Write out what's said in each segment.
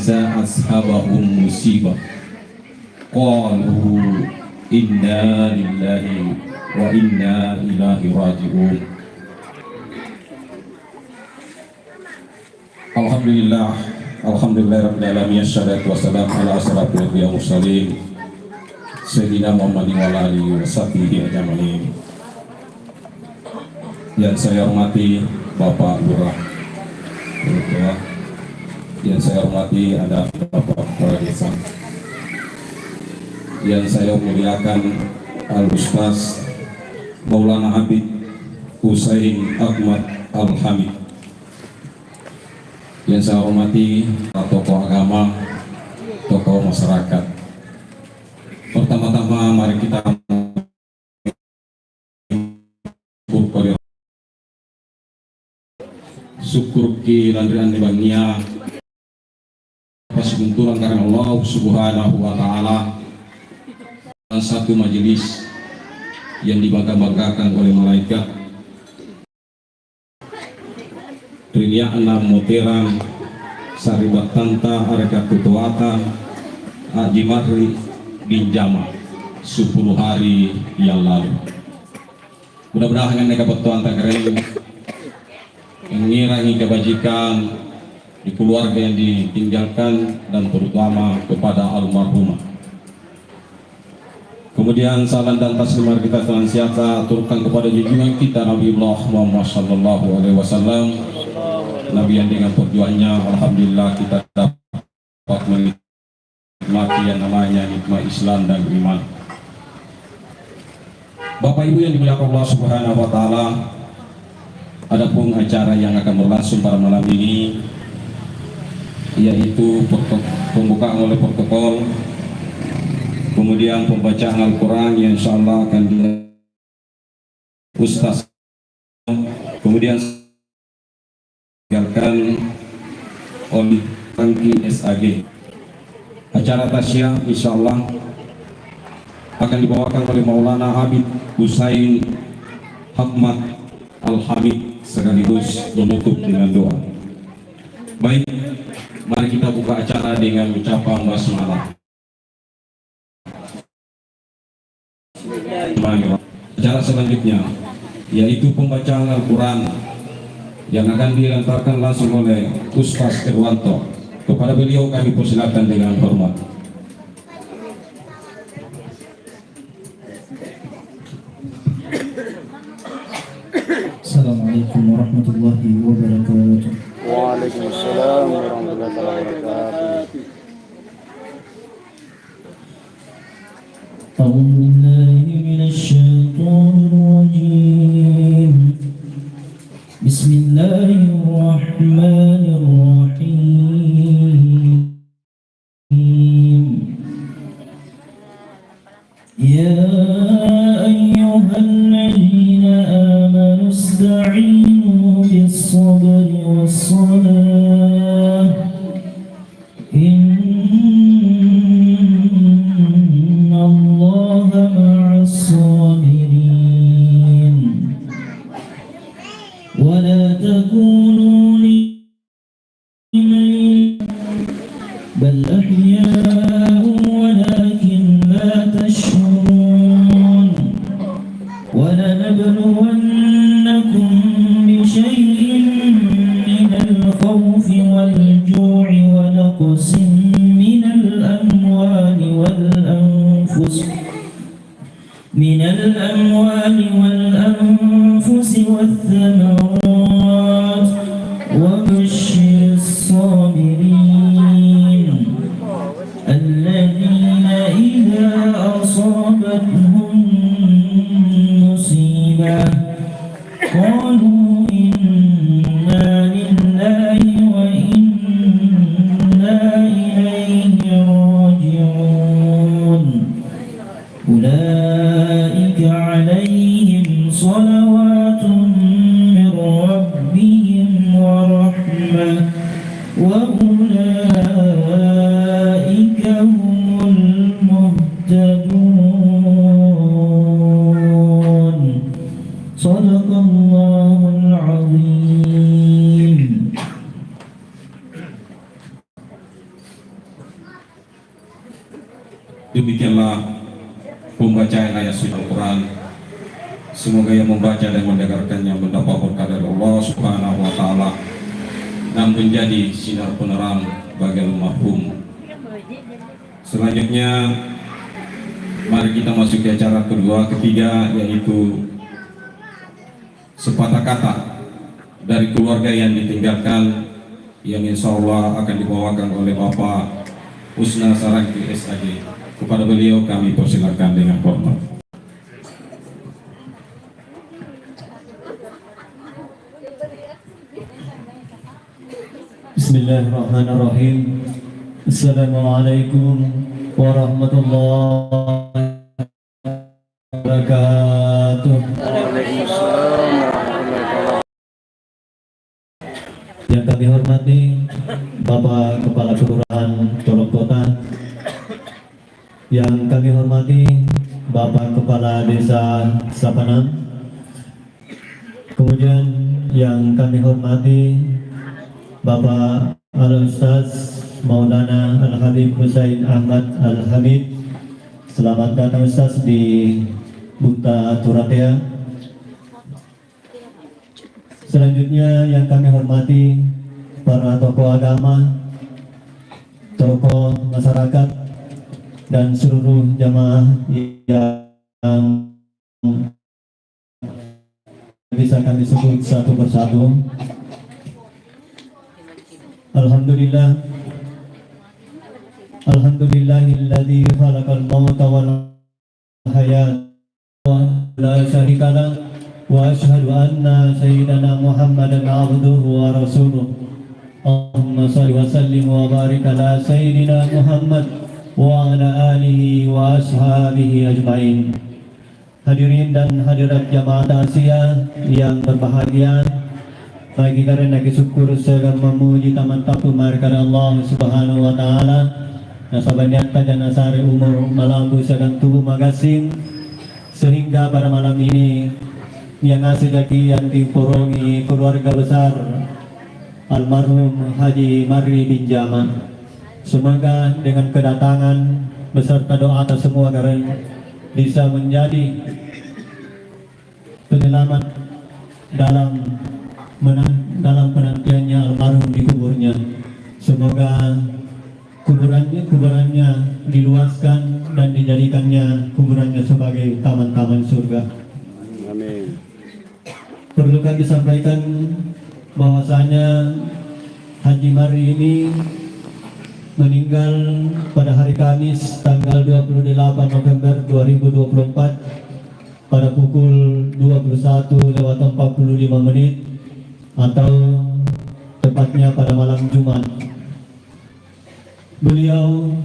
iza ashabahum musibah qalu inna lillahi wa inna ilaihi raji'un. Alhamdulillahirabbil alamin, wassalatu wassalamu ala asyrafil anbiya'i wal mursalin sayyidina Muhammadin wa ala alihi wa sahbihi ajma'in. Yang saya hormati Bapak Lurah, yang saya hormati ada Bapak Kepala Desa, yang saya muliakan Al-Ustaz Maulana Habib Husain Ahmad Al-Hamid, yang saya hormati tokoh agama, tokoh masyarakat. Pertama-tama mari kita syukur ki lantaran bangia pasunturan karena Allah Subhanahu wa taala, satu majelis yang dibangga-banggakan oleh malaikat Trinia Enam Moteran Saribat Tanta Areka Kutuata Haji Madri Binjama 10 hari yang lalu. Mudah-mudahan mereka betul antara keren mengirangi kebajikan di keluarga yang ditinggalkan dan terutama kepada almarhumah. Kemudian salam dan taslim kita senantiasa aturkan kepada junjungan kita Nabiullah Muhammad sallallahu alaihi wasallam, Nabi yang dengan perjuangannya alhamdulillah kita dapat menikmati yang namanya nikmat Islam dan iman. Bapak Ibu yang dimuliakan Allah Subhanahu wa taala, adapun acara yang akan berlangsung pada malam ini yaitu pembukaan oleh protokol, kemudian pembacaan Al-Quran yang insyaallah akan Ustaz, kemudian dilakukan oleh Tangki SAG. Acara tasyah insyaallah akan dibawakan oleh Maulana Habib Husain Ahmad Al-Hamid sekaligus menutup dengan doa. Baik, mari kita buka acara dengan ucapan basmalah. Acara selanjutnya yaitu pembacaan Al-Quran yang akan dilantarkan langsung oleh Ustaz Irwanto. Kepada beliau kami persilakan dengan hormat. Assalamualaikum warahmatullahi wabarakatuh. Waalaikumsalam warahmatullahi wabarakatuh. A'udzu billahi minasyaitonir rajim. Bismillahirrahmanirrahim. Ya ayyuhalladzina amanu ista'inu bis-sabri was-salah. Innallaha ma'as-sabirin. Wa la takunu liman bal ahya'un walakin la tash'urun. Wa lanabluwannakum bishay'in minal khawfi wal ju'i wa naqsin minal amwali wal anfusi wath-thamarat wa bashshiris sabirin alladhina idza asabatuhum musibah qalu inna lillahi wa inna ilaihi raji'un. Ulaika alaihim salawatun min rabbihim wa rahmah wa ulaika humul muhtadun. Sadaqallahul azim. Demikianlah pembacaan ayat suci Al-Quran. Semoga yang membaca dan mendengarkannya mendapat berkah dari Allah Subhanahu wa Ta'ala dan menjadi sinar penerang bagi almarhum. Selanjutnya, mari kita masuk ke acara ketiga, yaitu sepatah kata dari keluarga yang ditinggalkan, yang insya Allah akan dibawakan oleh Bapak Husna Sarangki SAG. Kepada beliau kami persilakan dengan hormat. Bismillahirrahmanirrahim. Assalamualaikum warahmatullahi wabarakatuh. Yang kami hormati Bapak Kepala Kelurahan Colok Kota, yang kami hormati Bapak Kepala Desa Sapanang, kemudian yang kami hormati Bapak Al-Ustaz Maulana Al-Habib Husain Ahmad Al-Hamid. Selamat datang Ustaz di Buta Turatea. Selanjutnya yang kami hormati para tokoh agama, tokoh masyarakat, dan seluruh jamaah yang bisa kami sebut satu persatu. Alhamdulillah, Alhamdulillahilladzi khalaqal mauta wal hayata la syarika lah, wa asyhadu anna sayyidana Muhammadan abduhu wa rasuluh. Allahumma shalli wa sallim wa barik ala sayyidina Muhammad wa ala alihi wa ashabihi ajma'in. Hadirin dan hadirat jamaah takziah yang berbahagia, bagi karena syukur segala memuji taman tapu markar Allah Subhanahu wa Ta'ala, nasabaniat dan nasari umur malambu segala tubuh magasing, sehingga pada malam ini yang ngasih lagi yang diporongi keluarga besar almarhum Haji Marri bin Jaman. Semoga dengan kedatangan beserta doa atas semua karena bisa menjadi penyelamat dalam penantiannya almarhum di kuburnya. Semoga kuburannya diluaskan dan dijadikannya kuburannya sebagai taman-taman surga. Amin. Perlu kami sampaikan bahwasanya Haji Marri ini meninggal pada hari Kamis tanggal 28 November 2024 pada pukul 21:45 atau tepatnya pada malam Jumat. Beliau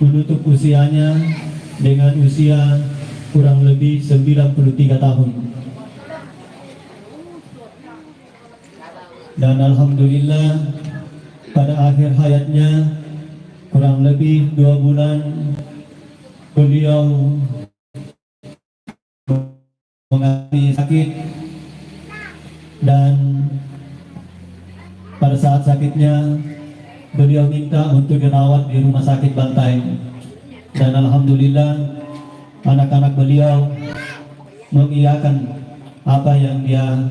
menutup usianya dengan usia kurang lebih 93 tahun. Dan alhamdulillah pada akhir hayatnya kurang lebih 2 bulan beliau mengalami sakit, dan pada saat sakitnya beliau minta untuk dirawat di rumah sakit Bantaeng, dan alhamdulillah anak-anak beliau mengiyakan apa yang dia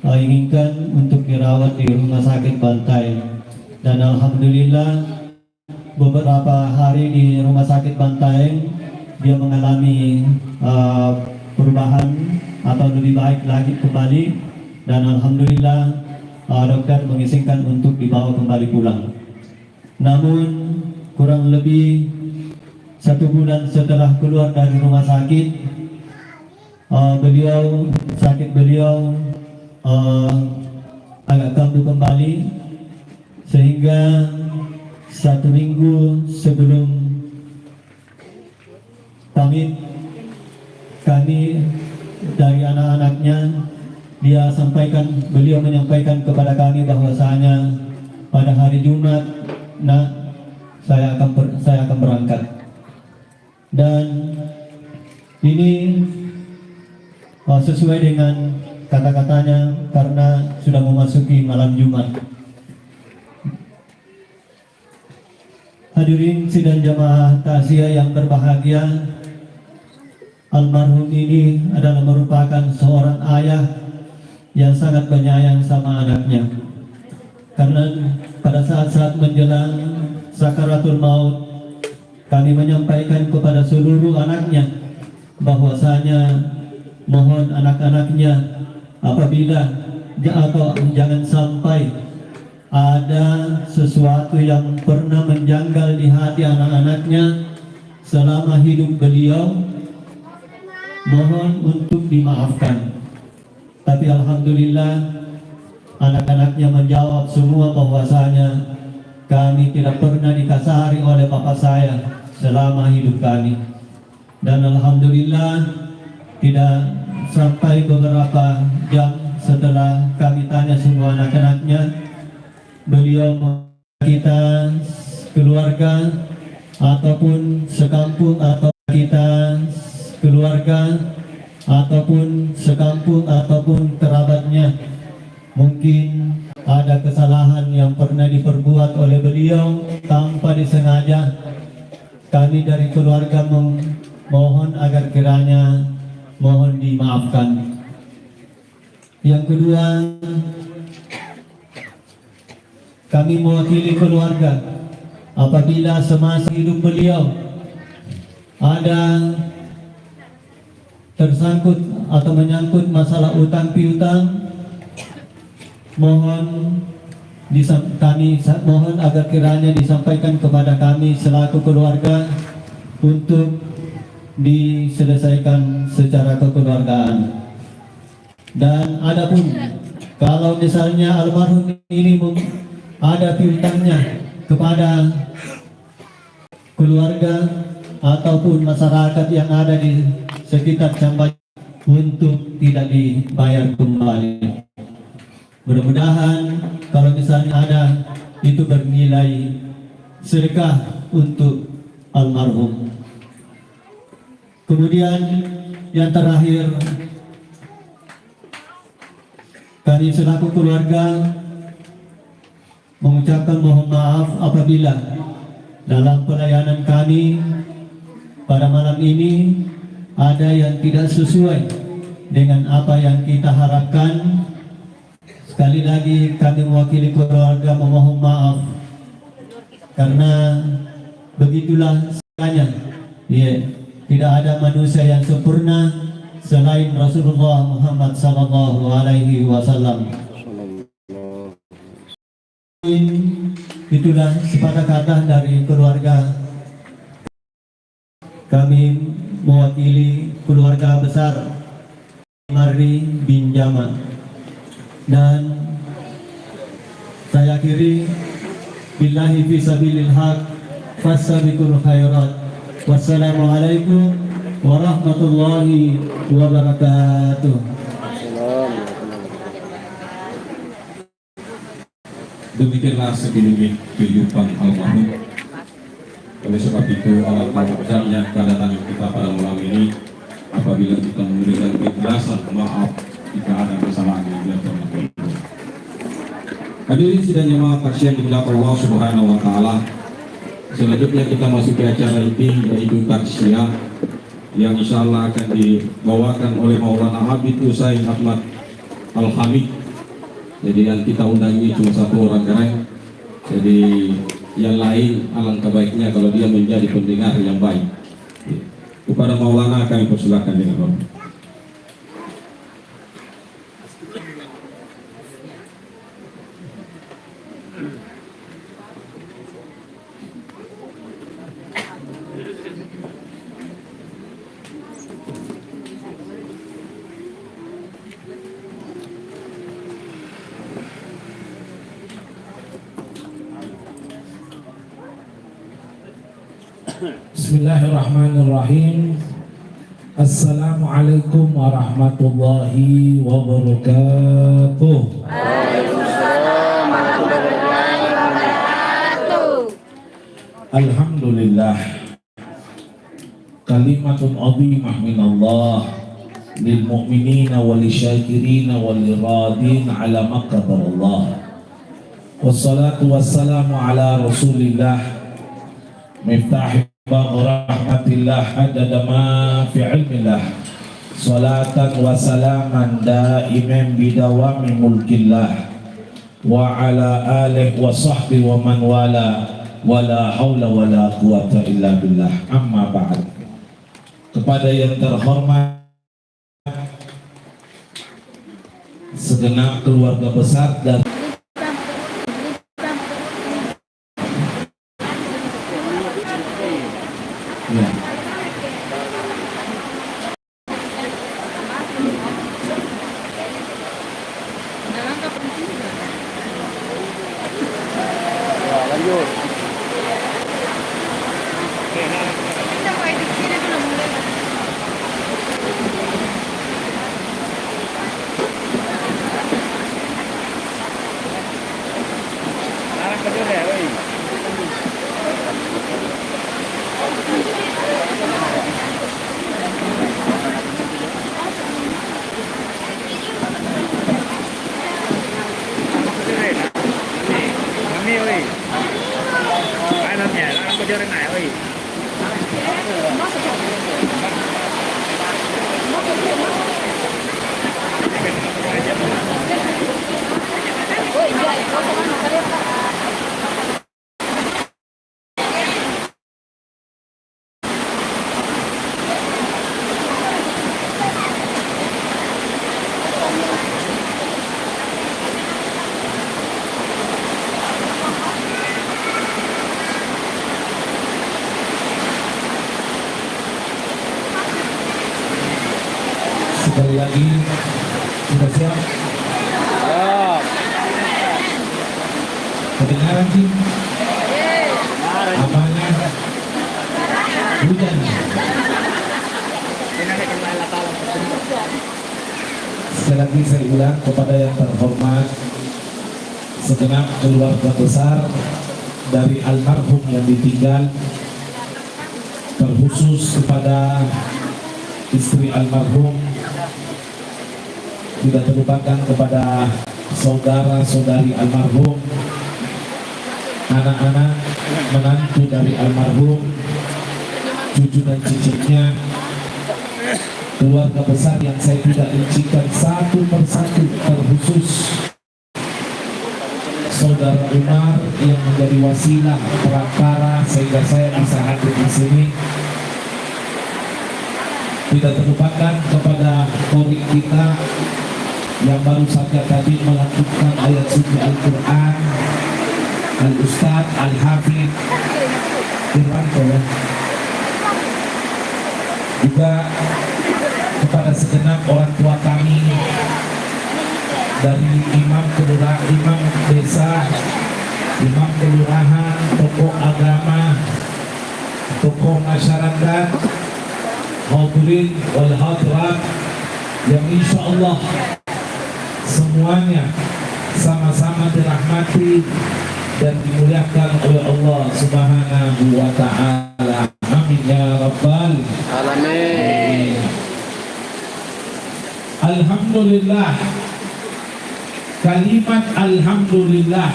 inginkan untuk dirawat di rumah sakit Bantaeng. Dan alhamdulillah beberapa hari di rumah sakit Bantaeng dia mengalami perubahan atau lebih baik lagi kembali, dan alhamdulillah dokter mengizinkan untuk dibawa kembali pulang. Namun kurang lebih 1 bulan setelah keluar dari rumah sakit, sakit beliau agak kambuh kembali, sehingga 1 minggu sebelum pamit kami dari anak-anaknya, beliau menyampaikan kepada kami bahwasanya pada hari Jumat saya akan berangkat. Dan ini sesuai dengan kata-katanya karena sudah memasuki malam Jumat. Hadirin sidang jamaah takziah yang berbahagia, almarhum ini adalah merupakan seorang ayah yang sangat penyayang sama anaknya. Karena pada saat-saat menjelang sakaratul maut, kami menyampaikan kepada seluruh anaknya bahwasanya mohon anak-anaknya apabila atau jangan sampai ada sesuatu yang pernah menjanggal di hati anak-anaknya selama hidup beliau, mohon untuk dimaafkan. Tapi alhamdulillah anak-anaknya menjawab semua bahwasanya kami tidak pernah dikasari oleh bapak saya selama hidup kami. Dan alhamdulillah tidak sampai beberapa jam setelah kami tanya semua anak-anaknya, beliau kita keluarga ataupun sekampung atau kita keluarga ataupun sekampung ataupun kerabatnya mungkin ada kesalahan yang pernah diperbuat oleh beliau tanpa disengaja. Kami dari keluarga mohon agar kiranya mohon dimaafkan. Yang kedua, kami mewakili keluarga apabila semasa hidup beliau ada tersangkut atau menyangkut masalah utang piutang, mohon mohon agar kiranya disampaikan kepada kami selaku keluarga untuk diselesaikan secara kekeluargaan. Dan adapun kalau misalnya almarhum ini ada piutangnya kepada keluarga ataupun masyarakat yang ada di sekitar Cambay untuk tidak dibayar kembali. Mudah-mudahan kalau misalnya ada itu bernilai sedekah untuk almarhum. Kemudian yang terakhir, kami selaku keluarga mengucapkan mohon maaf apabila dalam pelayanan kami pada malam ini ada yang tidak sesuai dengan apa yang kita harapkan. Sekali lagi kami mewakili keluarga memohon maaf karena begitulah semuanya. Ya, tidak ada manusia yang sempurna selain Rasulullah Muhammad sallallahu alaihi wasallam. Itulah sepatah kata dari keluarga kami mewakili keluarga besar Mari bin Jama. Dan saya akhiri billahi fisabilil haq fasabiqul khairat. Wassalamualaikum warahmatullahi wabarakatuh. Demikianlah sedikit kehidupan almarhum. Oleh sebab itu alangkah besarnya kedatangan kita pada malam ini apabila kita memberikan keikhlasan maaf jika ada kesalahan yang dilakukan. Hadirin sidang jemaah pasien dimuliakan Allah Subhanahu wa taala. Selanjutnya kita masuk ke acara inti yaitu takziah yang insyaallah akan dibawakan oleh Maulana Habib Husain Ahmad Al-Hamid. Jadi yang kita undang ini cuma satu orang keren. Jadi yang lain alangkah baiknya kalau dia menjadi pendengar yang baik. Kepada Maulana kami persilakan dengan hormat. Bismillahirrahmanirrahim. Assalamualaikum warahmatullahi wabarakatuh. Alhamdulillah. Kalimatun azimah minallah lil mu'minina wal syakirina wal radin ala ma qadarallah. Wassalatu wassalamu ala Rasulillah miftah bab rahmatillah adada ma fi ilmillah, salatan wa salaman daiman bidawami mulkillah wa ala alihi wa sahbihi wa man wala wala haula wala quwata illa billah. Amma ba'd. Kepada yang terhormat segenap keluarga besar dan ya. Lanjut. Sekali lagi, sudah siap? Ya. Kedengaran sih? Apanya? Hujan. Sekali lagi saya ulang kepada yang terhormat segenap keluarga besar dari almarhum yang ditinggal, terkhusus kepada istri almarhum, tidak terlupakan kepada saudara-saudari almarhum, anak-anak menantu dari almarhum, cucu dan cicitnya, keluarga besar yang saya tidak rincikan satu persatu, terkhusus saudara Umar yang menjadi wasilah perantara sehingga saya bisa hadir di sini. Tidak terlupakan kepada kori kita yang baru saja tadi melakukan ayat suci Al-Quran, Al-Ustaz Al-Hafidh Irwanto, juga kepada segenap orang tua kami dari imam kelurahan, imam desa, imam kelurahan, tokoh agama, tokoh masyarakat, hadirin wal hadirat yang insya Allah semuanya sama-sama dirahmati dan dimuliakan oleh Allah Subhanahu wa ta'ala. Amin ya rabbal Alamin. Alhamdulillah. Kalimat alhamdulillah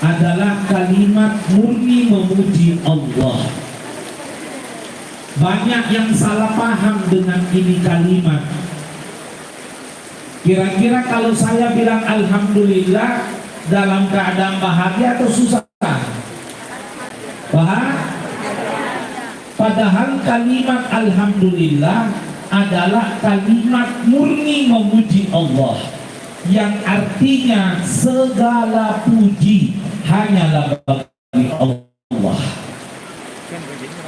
adalah kalimat murni memuji Allah. Banyak yang salah paham dengan ini kalimat. Kira-kira kalau saya bilang alhamdulillah dalam keadaan bahagia atau susah? Padahal kalimat alhamdulillah adalah kalimat murni memuji Allah, yang artinya segala puji hanyalah bagi Allah.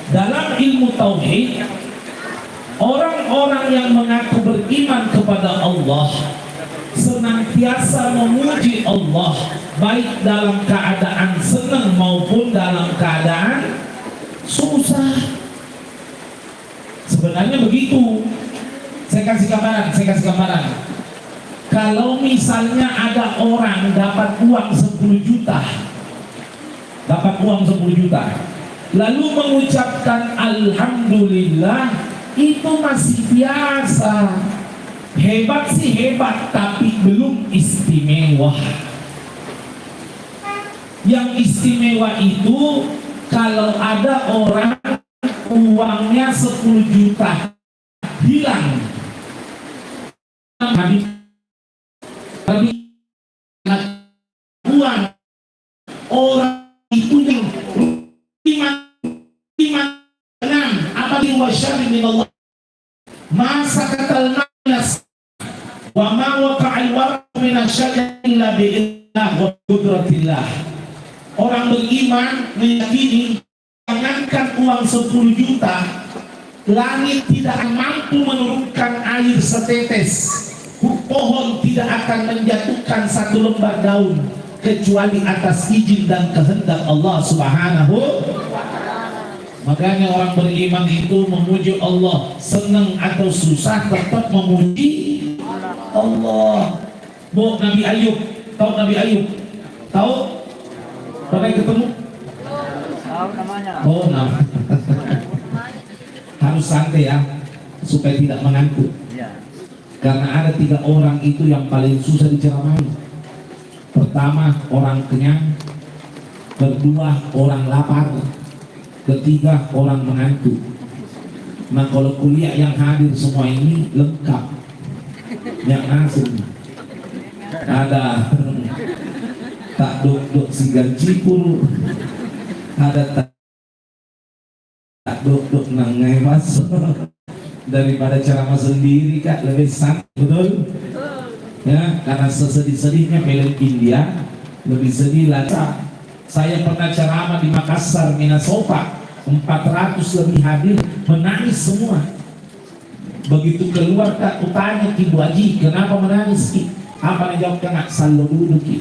Dalam ilmu tauhid, orang-orang yang mengaku beriman kepada Allah senantiasa memuji Allah, baik dalam keadaan senang maupun dalam keadaan susah. Sebenarnya begitu. Saya kasih gambaran. Kalau misalnya ada orang dapat uang 10 juta, lalu mengucapkan alhamdulillah, itu masih biasa. Hebat sih hebat, tapi belum istimewa. Yang istimewa itu Kalau ada orang uangnya 10 juta hilang, habis uang orang itu yang lima enam apalagi wasyari minallah masa katal nas wa ma waqa'al warq min asyari illa bi'illah wa qudratillah. Orang beriman meyakini jangankan uang 10 juta, langit tidak mampu menurunkan air setetes, pohon tidak akan menjatuhkan satu lembar daun kecuali atas izin dan kehendak Allah Subhanahu. Makanya orang beriman itu memuji Allah, senang atau susah tetap memuji Allah. Bu, Nabi Ayub, tahu Nabi Ayub? Tahu? Pernah ketemu? Tahu namanya. Oh, nah. Harus santai ya, supaya tidak mengantuk. Iya. Karena ada 3 orang itu yang paling susah diceramahi. Pertama, orang kenyang. Kedua, orang lapar. Ketiga, orang mengantuk. Nah, kalau kuliah yang hadir semua ini lengkap. Yang asing ada tak duk sigan cipul, ada tak duk nangai masuk. Daripada ceramah sendiri Kak, lebih santai, betul? Ya, karena sesedih-sedihnya film India lebih sedih lagi. Saya pernah ceramah di Makassar, Minasopa, 400 lebih hadir, menangis semua. Begitu keluar Kak, utanya Ki Bu Haji, kenapa menangis Ki? Apa yang jawab kena? Sallo dulu Ki.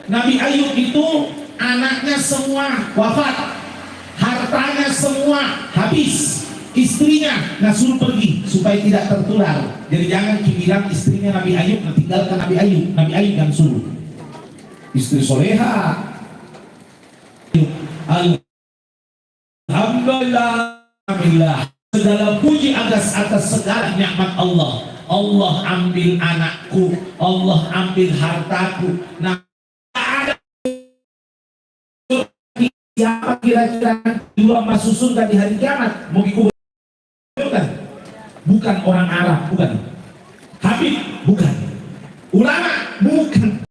Nabi Ayub itu anaknya semua wafat, hartanya semua habis, istrinya nggak suruh pergi supaya tidak tertular. Jadi jangan bilang istrinya Nabi Ayub tinggalkan Nabi Ayub. Nabi Ayub yang suruh. Istri soleha. Alhamdulillah. Segala puji atas segala nikmat Allah. Allah ambil anakku, Allah ambil hartaku. Nah, ada siapa kira-kira dua masuk surga di hari kiamat? Mau bukan? Bukan orang Arab, bukan. Habib, bukan. Ulama, bukan.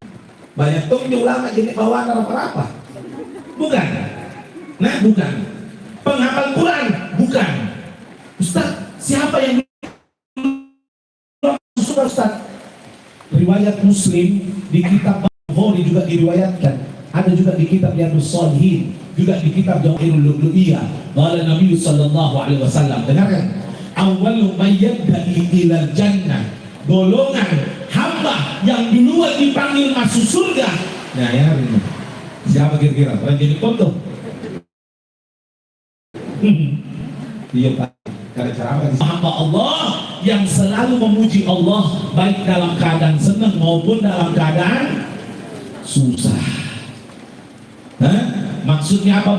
Banyak tuh ulama jadi bawaan apa-apa. Bukan. Nah, bukan. Penghafal Quran, bukan. Ustaz, siapa yang surga Ustaz? Riwayat Muslim di kitab Bukhari juga diriwayatkan. Ada juga di kitab Riyadhus Shalihin, juga di kitab Jawahirul Lu'lu'iyah. Qala Nabi sallallahu alaihi wasallam, dengarkan. Awwalu may yabda'i ilal jannah, golongan hamba yang duluan dipanggil masuk surga. Nah ya, siapa kira-kira? Orang jadi foto. Iya Pak, karena cara hamba Allah yang selalu memuji Allah baik dalam keadaan senang maupun dalam keadaan susah. Maksudnya apa?